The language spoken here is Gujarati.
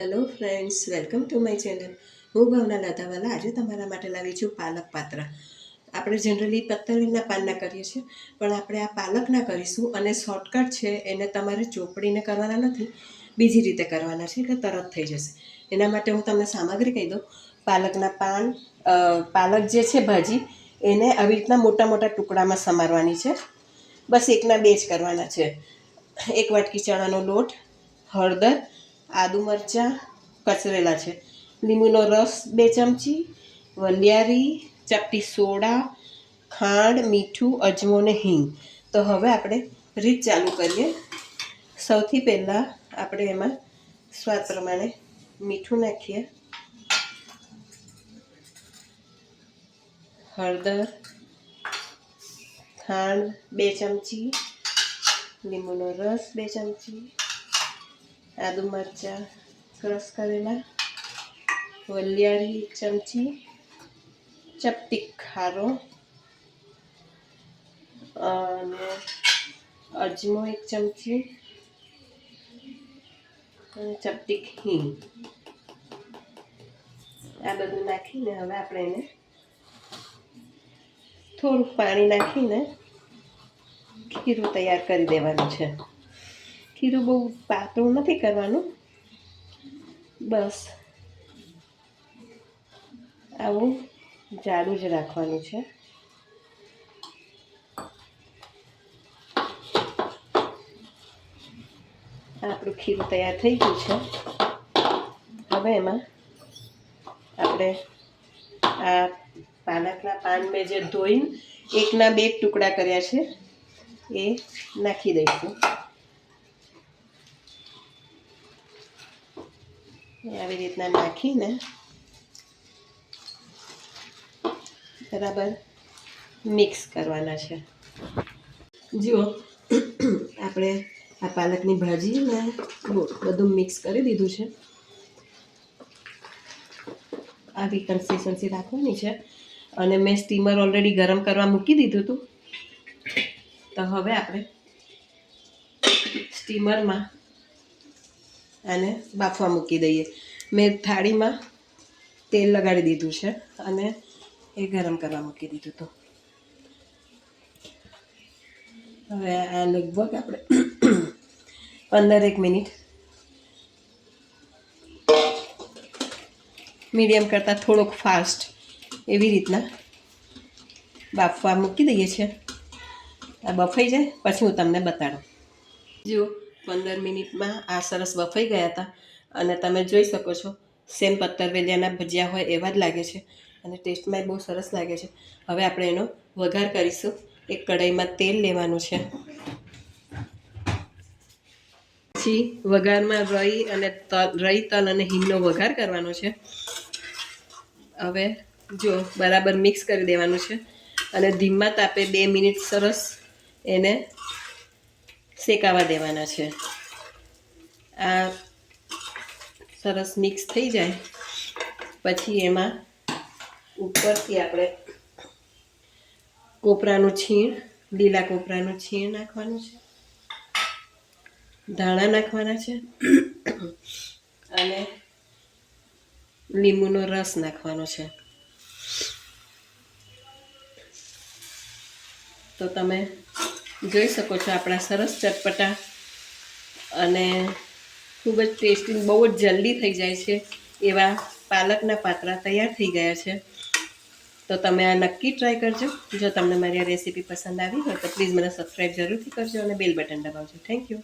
Hello friends, welcome to my channel. હું ભાવના લાધાવાલા આજે તમારા માટે લાવી છું પાલક પાત્રા. આપણે જનરલી પત્તલીના પાનના કરીએ છીએ, પણ આપણે આ પાલકના કરીશું અને શોર્ટકટ છે. એને તમારે ચોપડીને કરવાના નથી, બીજી રીતે કરવાના છે, એટલે તરત થઈ જશે. એના માટે હું તમને સામગ્રી કહી દઉં. પાલકના પાન, પાલક જે છે ભાજી, એને આવી રીતના મોટા મોટા ટુકડામાં સમારવાની છે. બસ એકના બે જ કરવાના છે. 1 વાટકી ચણાનો લોટ, હળદર, આદુ મરચાં કચરેલા છે, લીંબુનો રસ 2 ચમચી, વલિયારી, ચપટી સોડા, ખાંડ, મીઠું, અજમો ને હિંગ. તો હવે આપણે રીત ચાલુ કરીએ. સૌથી પહેલાં આપણે એમાં સ્વાદ પ્રમાણે મીઠું નાખીએ, હળદર, ખાંડ 2 ચમચી, લીંબુનો રસ 2 ચમચી, આદુ મરચાં ક્રશ કરેલા, વલિયારી 1 ચમચી, ચપટી ખારો અને અજમો 1 ચમચી અને ચપટી હિંગ. આ બધું નાખીને હવે આપણે એને થોડુંક પાણી નાખીને ખીરું તૈયાર કરી દેવાનું છે. ખીરું બહુ પાતળું નથી કરવાનું, બસ આવું જાડું જ રાખવાનું છે. આપણું ખીરું તૈયાર થઈ ગયું છે. હવે એમાં આપણે આ પાલકના પાન મેં જે ધોઈને 1ના 2 ટુકડા કર્યા છે એ નાખી દઈશું. આવી રીતના નાખીને બરાબર મિક્સ કરવાના છે. જુઓ, આપણે આ પાલકની ભાજી ને બધું મિક્સ કરી દીધું છે. આવી કન્સિસ્ટન્સી રાખવાની છે. અને મેં સ્ટીમર ઓલરેડી ગરમ કરવા મૂકી દીધું હતું. તો હવે આપણે સ્ટીમરમાં આને બાફવા મૂકી દઈએ. મેં થાળીમાં તેલ લગાડી દીધું છે અને એ ગરમ કરવા મૂકી દીધું હતું. હવે આ લગભગ આપણે 15 મિનિટ મીડિયમ કરતાં થોડોક ફાસ્ટ એવી રીતના બાફવા મૂકી દઈએ છીએ. આ બફાઈ જાય પછી હું તમને બતાડું. જો 15 મિનિટમાં આ સરસ બફાઈ ગયા હતા અને તમે જોઈ શકો છો સેમ પત્તરવેલિયાના ભજીયા હોય એવા જ લાગે છે અને ટેસ્ટમાં બહુ સરસ લાગે છે. હવે આપણે એનો વઘાર કરીશું. એક કઢાઈમાં તેલ લેવાનું છે. પછી વઘારમાં રાઈ, તલ અને હિંગનો વઘાર કરવાનો છે. હવે જો બરાબર મિક્સ કરી દેવાનું છે અને ધીમા તાપે 2 મિનિટ સરસ એને શેકાવા દેવાના છે. આ સરસ મિક્સ થઈ જાય પછી એમાં ઉપરથી આપણે કોપરાનું છીણ, લીલા કોપરાનું છીણ નાખવાનું છે, ધાણા નાખવાના છે અને લીંબુનો રસ નાખવાનો છે. તો તમે જોઈ શકો છો આપણા સરસ ચટપટા અને ખૂબ જ ટેસ્ટી, બહુ જ જલ્દી થઈ જાય છે એવા પાલકના પાત્રા તૈયાર થઈ ગયા છે. તો તમે આ નક્કી ટ્રાય કરજો. જો તમને મારી આ રેસીપી પસંદ આવી હોય તો પ્લીઝ મને સબસ્ક્રાઈબ જરૂરથી કરજો અને બેલ બટન દબાવજો. Thank you.